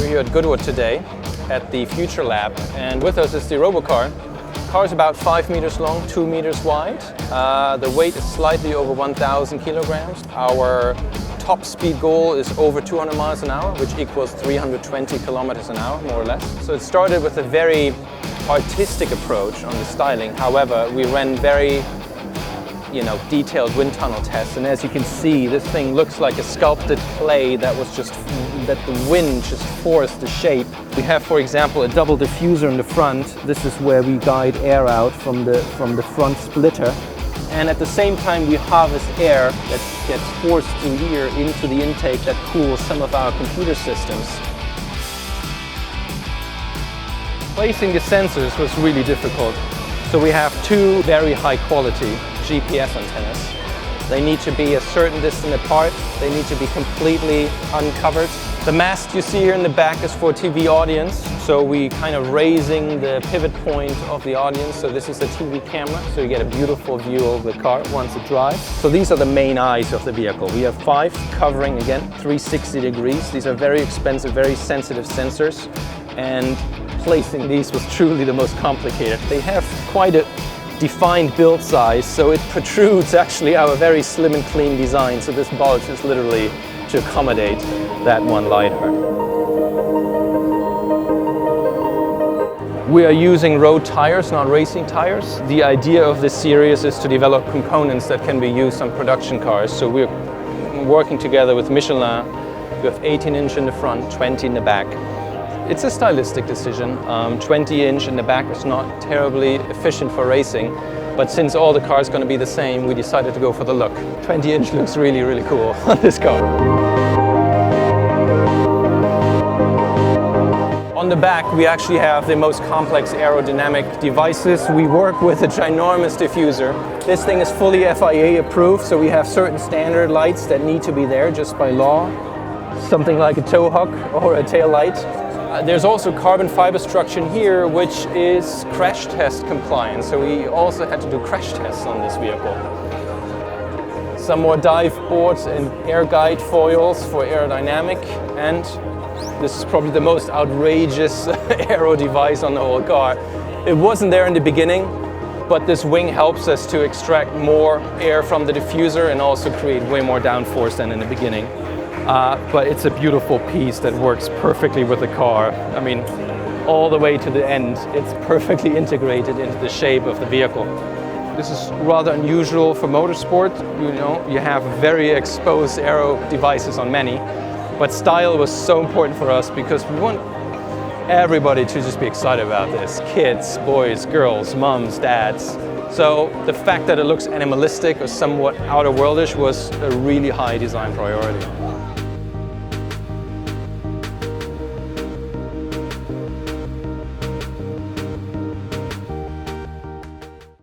here at Goodwood today at the Future Lab, and with us is the RoboCar. The car is about 5 meters long, 2 meters wide. The weight is slightly over 1,000 kilograms. Our top speed goal is over 200 miles an hour, which equals 320 kilometers an hour, more or less. So it started with a very artistic approach on the styling. However, we ran very detailed wind tunnel tests, and as you can see, this thing looks like a sculpted clay that the wind just forced the shape. We have, for example, a double diffuser in the front. This is where we guide air out from the front splitter, and at the same time we harvest air that gets forced through here into the intake that cools some of our computer systems. Placing the sensors was really difficult. So we have two very high quality GPS antennas. They need to be a certain distance apart. They need to be completely uncovered. The mast you see here in the back is for TV audience. So we kind of raising the pivot point of the audience. So this is a TV camera. So you get a beautiful view of the car once it drives. So these are the main eyes of the vehicle. We have 5 covering, again, 360 degrees. These are very expensive, very sensitive sensors. And placing these was truly the most complicated. They have quite a defined build size, so it protrudes actually our very slim and clean design. So this bulge is literally to accommodate that one LiDAR. We are using road tires, not racing tires. The idea of this series is to develop components that can be used on production cars. So we're working together with Michelin. We have 18-inch in the front, 20 in the back. It's a stylistic decision. 20-inch in the back is not terribly efficient for racing, but since all the cars are going to be the same, we decided to go for the look. 20-inch looks really, really cool on this car. On the back, we actually have the most complex aerodynamic devices. We work with a ginormous diffuser. This thing is fully FIA approved, so we have certain standard lights that need to be there just by law. Something like a tow hook or a tail light. There's also carbon fiber structure in here, which is crash test compliant. So we also had to do crash tests on this vehicle. Some more dive boards and air guide foils for aerodynamic. And this is probably the most outrageous aero device on the whole car. It wasn't there in the beginning, but this wing helps us to extract more air from the diffuser and also create way more downforce than in the beginning. But it's a beautiful piece that works perfectly with the car. I mean, all the way to the end, it's perfectly integrated into the shape of the vehicle. This is rather unusual for motorsport. You have very exposed aero devices on many, but style was so important for us because we want everybody to just be excited about this. Kids, boys, girls, moms, dads. So the fact that it looks animalistic or somewhat outer worldish was a really high design priority.